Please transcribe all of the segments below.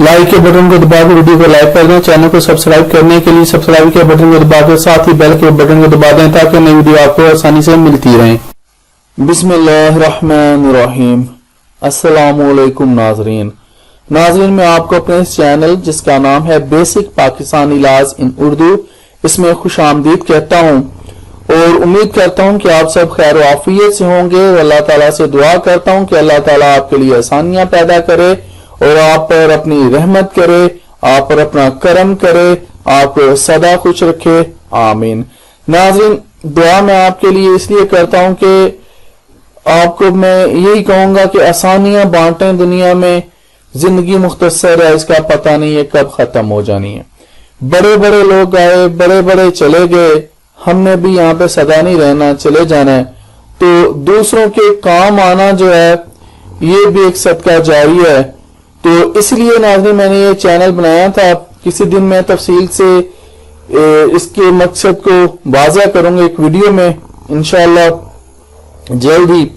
Like के button को दबा कर वीडियो को लाइक कर दें। चैनल को सब्सक्राइब करने के लिए सब्सक्राइब के बटन को दबा कर साथ ही बेल के बटन को दबा दें ताकि नई वीडियो आपको आसानी से मिलती रहे। बिस्मिल्लाहिर्रहमानिर्रहीम। अस्सलामुअलैकुम नाज़रीन, मैं आपको अपने इस चैनल जिसका नाम है बेसिक पाकिस्तानी इलाज इन उर्दू, इसमें खुश आमदीद कहता हूँ और उम्मीद करता हूँ कि आप सब खैर व आफियत से होंगे। अल्लाह ताला से दुआ करता हूँ कि अल्लाह ताला आपके लिए आसानियां पैदा करे और आप पर अपनी रहमत करे, आप पर अपना करम करे, आपको सदा खुश रखे, आमीन। नाज़रीन, दुआ मैं आपके लिए इसलिए करता हूँ कि आपको मैं यही कहूंगा कि आसानियां बांटें दुनिया में। जिंदगी मुख्तसर है, इसका पता नहीं है कब खत्म हो जानी है। बड़े बड़े लोग आए, बड़े बड़े चले गए, हमने भी यहाँ पे सदा नहीं रहना, चले जाना है। तो दूसरों के काम आना जो है ये भी एक सदका जारी है। तो इसलिए नाज़रीन मैंने ये चैनल बनाया था। किसी दिन मैं तफसील से इसके मकसद को वाज़ा करूंगा एक वीडियो में इंशाअल्लाह जल्द ही।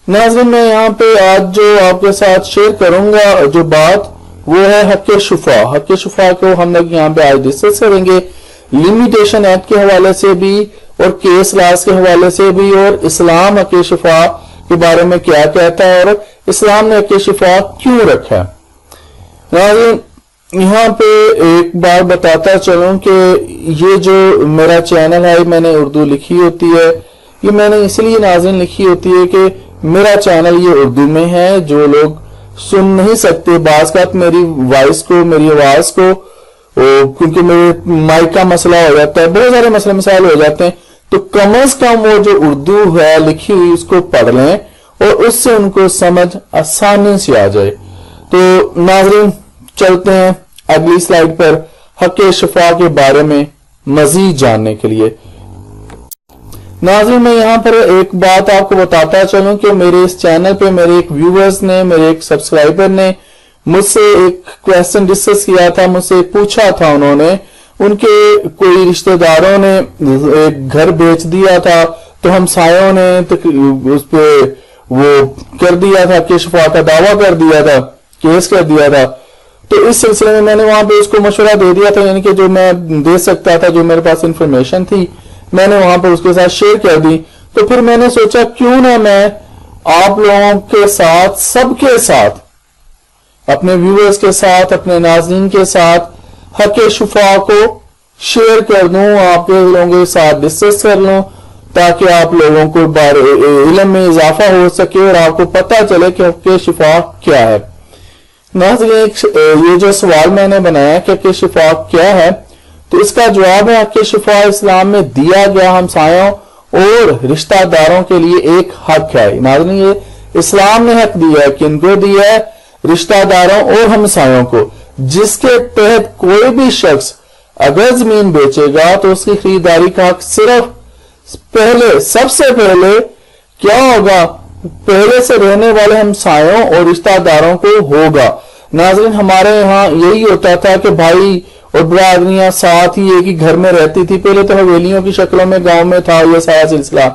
नाज़रीन मैं यहाँ पे आज जो आपके साथ शेयर करूंगा जो बात वो है हक़ शुफा। हक़ शुफा को हम लोग यहाँ पे आज डिस्कस करेंगे, लिमिटेशन एक्ट के हवाले से भी और केस लाज के हवाले से भी, और इस्लाम हक़ शुफा के बारे में क्या कहता है और इस्लाम ने हक़ शुफा क्यों रखा है। नाज़रीन यहाँ पे एक बार बताता चलूं कि ये जो मेरा चैनल है मैंने उर्दू लिखी होती है। ये मैंने इसलिए नाज़रीन लिखी होती है कि मेरा चैनल ये उर्दू में है। जो लोग सुन नहीं सकते बाज़ का मेरी वॉइस को, मेरी आवाज को, क्योंकि मेरे माइक का मसला हो जाता है, बहुत सारे मसले मसाइल हो जाते हैं, तो कम से कम वो जो उर्दू है लिखी हुई उसको पढ़ लें और उससे उनको समझ आसानी से आ जाए। तो नाज़रीन चलते हैं अगली स्लाइड पर हक़ शुफा के बारे में मजीद जानने के लिए। नाज़रीन मैं यहाँ पर एक बात आपको बताता चलूं कि मेरे इस चैनल पे मेरे एक व्यूअर्स ने, मेरे एक सब्सक्राइबर ने मुझसे एक क्वेश्चन डिस्कस किया था, मुझसे पूछा था उन्होंने, उनके कोई रिश्तेदारों ने एक घर बेच दिया था तो हमसायों ने तो उस पे वो कर दिया था कि शुफा का दावा कर दिया था, केस कर दिया था। तो इस सिलसिले में मैंने वहां पे उसको मशवरा दे दिया था, यानी कि जो मैं दे सकता था, जो मेरे पास इंफॉर्मेशन थी मैंने वहां पर उसके साथ शेयर कर दी। तो फिर मैंने सोचा क्यों ना मैं आप लोगों के साथ, सबके साथ, अपने व्यूअर्स के साथ, अपने नाज़रीन के साथ हक़ शुफा को शेयर कर दूं, आप लोगों के साथ डिस्कस कर लूं ताकि आप लोगों को इल्म में इजाफा हो सके और आपको पता चले कि हक़ शुफा क्या है। नाज़रीन ये जो सवाल मैंने बनाया कि हक़ शुफा क्या है, तो इसका जवाब है हक़ शुफा इस्लाम में दिया गया हमसायों और रिश्तेदारों के लिए एक हक है। नाज़रीन ये इस्लाम ने हक दिया है, किनको दिया है? रिश्तेदारों और हमसायों को, जिसके तहत कोई भी शख्स अगर जमीन बेचेगा तो उसकी खरीदारी का हक सिर्फ सबसे पहले क्या होगा? पहले से रहने वाले हमसायों और रिश्तेदारों को होगा। नाज़रीन हमारे यहाँ यही होता था कि भाई और बरादरियां साथ ही एक ही घर में रहती थी। पहले तो हवेलियों की शक्लों में गांव में था यह सारा सिलसिला,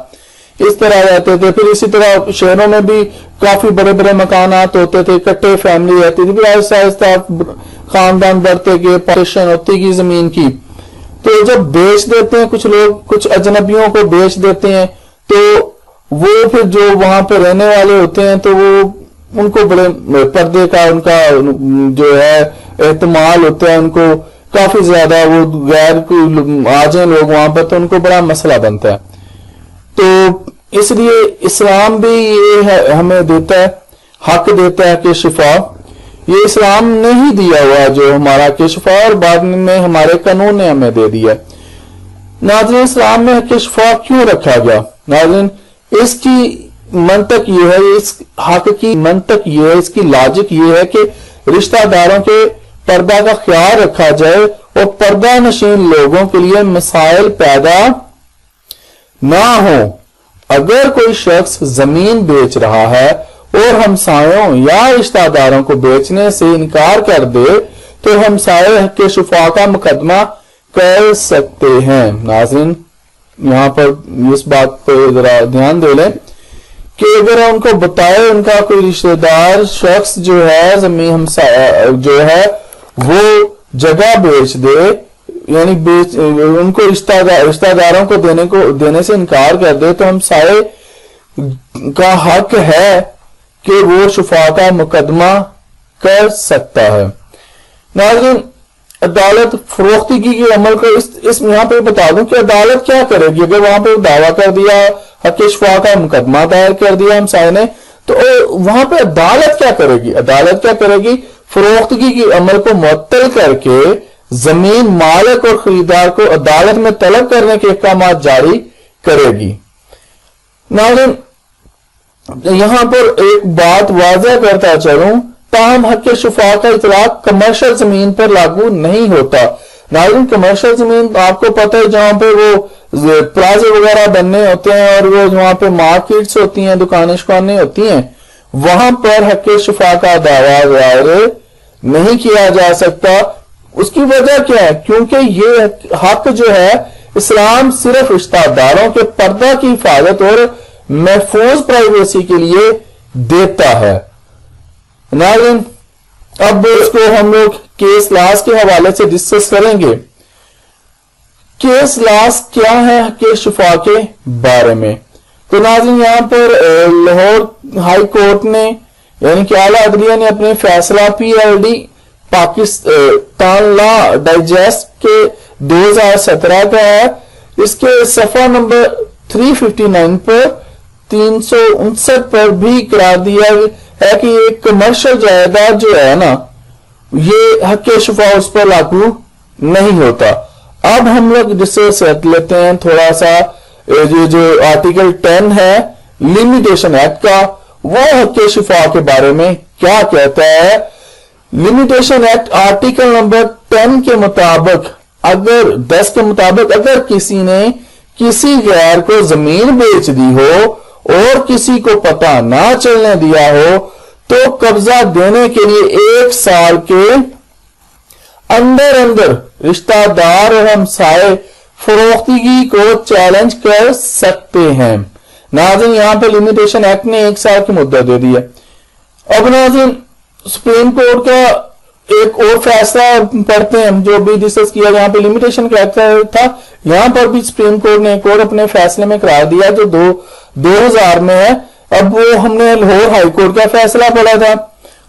इस तरह रहते थे। फिर इसी तरह शहरों में भी काफी बड़े बड़े मकानात होते थे, इकट्ठे फैमिली रहती थी। फिर आहिस्ता आहिस्ता खानदान बढ़ते गए, पार्टीशन होती गई जमीन की। तो जब बेच देते हैं कुछ लोग, कुछ अजनबियों को बेच देते हैं, तो वो फिर जो वहां पर रहने वाले होते हैं तो वो उनको बड़े पर्दे का उनका जो है एहतमाल होता है, उनको काफी ज्यादा, वो गैर आ जाए लोग वहां पर तो उनको बड़ा मसला बनता है। तो इसलिए इस्लाम भी ये है, हमें देता है, हक देता है कि शुफा ये इस्लाम ने ही दिया हुआ जो हमारा हक़ शुफा, और बाद में हमारे कानून ने हमें दे दिया। नाज़रीन इस्लाम में हक़ शुफा क्यों रखा गया? नाज़रीन इसकी मंतक ये है, इस हक की मंतक ये है, इसकी लॉजिक ये है कि रिश्तेदारों के पर्दा का ख्याल रखा जाए और पर्दा नशीन लोगों के लिए मसाइल पैदा ना हो। अगर कोई शख्स जमीन बेच रहा है और हमसायों या रिश्तेदारों को बेचने से इनकार कर दे तो हमसाये हक़ शुफा का मुकदमा कर सकते हैं। नाज़रीन यहाँ पर इस बात पर जरा ध्यान दे लें कि अगर उनको बताए उनका कोई रिश्तेदार शख्स जो है जमीन हमसाया जो है वो जगह बेच दे, यानी उनको रिश्तेदारों को देने से इनकार कर दे, तो हम सारे का हक है कि वो शुफा का मुकदमा कर सकता है। नाज़रीन, अदालत फरोख्तगी के अमल को इस यहां पे बता दूं कि अदालत क्या करेगी अगर वहां पे दावा कर दिया, हक शुफा का मुकदमा दायर कर दिया हमसाये ने, तो वहां पे अदालत क्या करेगी? अदालत क्या करेगी? फरोख्तगी के अमल को मुअत्तल करके जमीन मालिक और खरीदार को अदालत में तलब करने के अहकाम जारी करेगी। नाज़रीन, यहां पर एक बात वाज़ह करता चलूं, ताहम हक शुफा का इतलाक कमर्शियल जमीन पर लागू नहीं होता। नाज़रीन, कमर्शियल जमीन आपको पता है जहां पे वो प्लाजे वगैरह बनने होते हैं और वो वहां पे मार्केट्स होती हैं, दुकानें होती हैं, वहां पर हक शुफा का दावा दायर नहीं किया जा सकता। उसकी वजह क्या है? क्योंकि ये हक जो है इस्लाम सिर्फ रिश्तेदारों के पर्दा की हिफाजत और महफूज प्राइवेसी के लिए देता है। नाज़रीन, अब इसको हम लोग केस लॉस के हवाले से डिस्कस करेंगे। केस लॉस क्या है हक शुफा के बारे में? तो नाज़रीन, यहां पर लाहौर हाई कोर्ट ने यानी कि आला अदलिया ने अपने फैसला PLD पाकिस्तान लॉ डाइजेस्ट के 2017 का है, इसके सफा नंबर 359 पर 359 पर भी करार दिया है कि ये कमर्शियल जायदाद जो है ना, ये हक शुफा उस पर लागू नहीं होता। अब हम लोग डिस्कस कर लेते हैं थोड़ा सा ये जो आर्टिकल 10 है लिमिटेशन एक्ट का, वो हक शुफा के बारे में क्या कहता है। लिमिटेशन एक्ट आर्टिकल नंबर 10 के मुताबिक अगर 10 के मुताबिक अगर किसी ने किसी गैर को जमीन बेच दी हो और किसी को पता ना चलने दिया हो, तो कब्जा देने के लिए 1 साल के अंदर रिश्तेदार और हमसाये फरोख्तगी को चैलेंज कर सकते हैं। नाज़रीन, यहां पे लिमिटेशन एक्ट ने 1 साल की मुद्दत दे दी है। अब नाज़रीन, सुप्रीम कोर्ट का एक और फैसला पढ़ते हैं जो भी डिस्कस किया, यहाँ पे लिमिटेशन का एक्ट था, यहां पर भी सुप्रीम कोर्ट ने एक और अपने फैसले में करार दिया जो 2000 में है। अब वो हमने लाहौर हाई कोर्ट का फैसला पढ़ा था,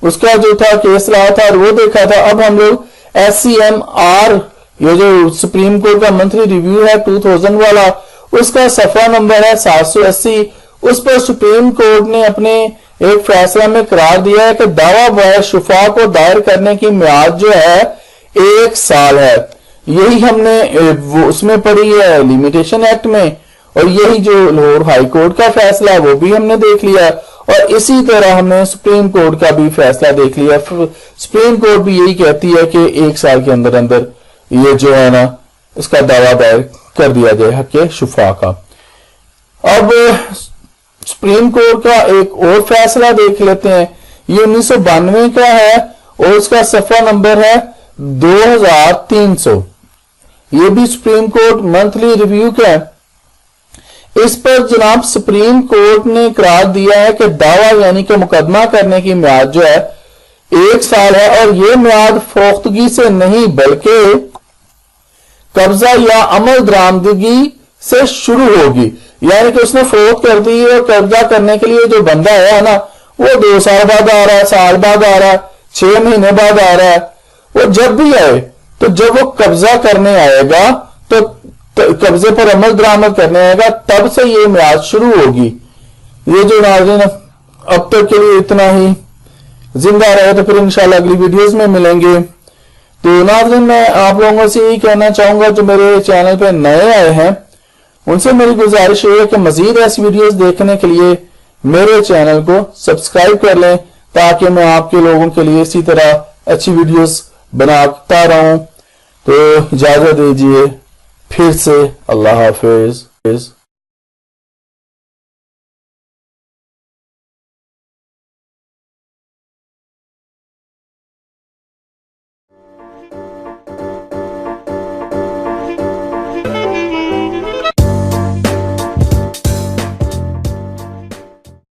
उसका जो था केस रहा था और वो देखा था। अब हम लोग SCMR ये जो सुप्रीम कोर्ट का मंथली रिव्यू है 2000 वाला, उसका सफा नंबर है 780, उस पर सुप्रीम कोर्ट ने अपने एक फैसला में करार दिया है कि दावा बायर शुफा को दायर करने की मियाद जो है 1 साल है। यही हमने उसमें पढ़ी है लिमिटेशन एक्ट में, और यही जो लाहौर हाई कोर्ट का फैसला है वो भी हमने देख लिया, और इसी तरह हमने सुप्रीम कोर्ट का भी फैसला देख लिया। सुप्रीम कोर्ट भी यही कहती है कि 1 साल के अंदर ये जो है ना इसका दावा दायर कर दिया जाए हक शुफा का। अब सुप्रीम कोर्ट का एक और फैसला देख लेते हैं, ये 1992 का है और उसका सफा नंबर है 2300। ये भी सुप्रीम कोर्ट मंथली रिव्यू का है। इस पर जनाब सुप्रीम कोर्ट ने करार दिया है कि दावा यानी कि मुकदमा करने की मियाद जो है 1 साल है, और ये मियाद फरोख्तगी से नहीं बल्कि कब्जा या अमल दरामदगी से शुरू होगी। यानी कि उसने फरोख्त कर दी और कब्जा करने के लिए जो बंदा है ना, वो 2 साल बाद आ रहा है, साल बाद आ रहा है, 6 महीने बाद आ रहा है, वो जब भी आए, तो जब वो कब्जा करने आएगा तो कब्जे पर अमल दरामद करने आएगा, तब से ये मियाद शुरू होगी। ये जो नाज़रीन अब तक के लिए इतना ही, जिंदा रहे तो फिर इंशाल्लाह अगली वीडियोस में मिलेंगे। तो नाज़रीन, मैं आप लोगों से यही कहना चाहूंगा जो मेरे चैनल पे नए आए हैं, उनसे मेरी गुजारिश है कि मजीद ऐसी वीडियोस देखने के लिए मेरे चैनल को सब्सक्राइब कर लें, ताकि मैं आपके लोगों के लिए इसी तरह अच्छी वीडियोस बनाता रहूं। तो इजाजत दीजिए, फिर से अल्लाह हाफिज।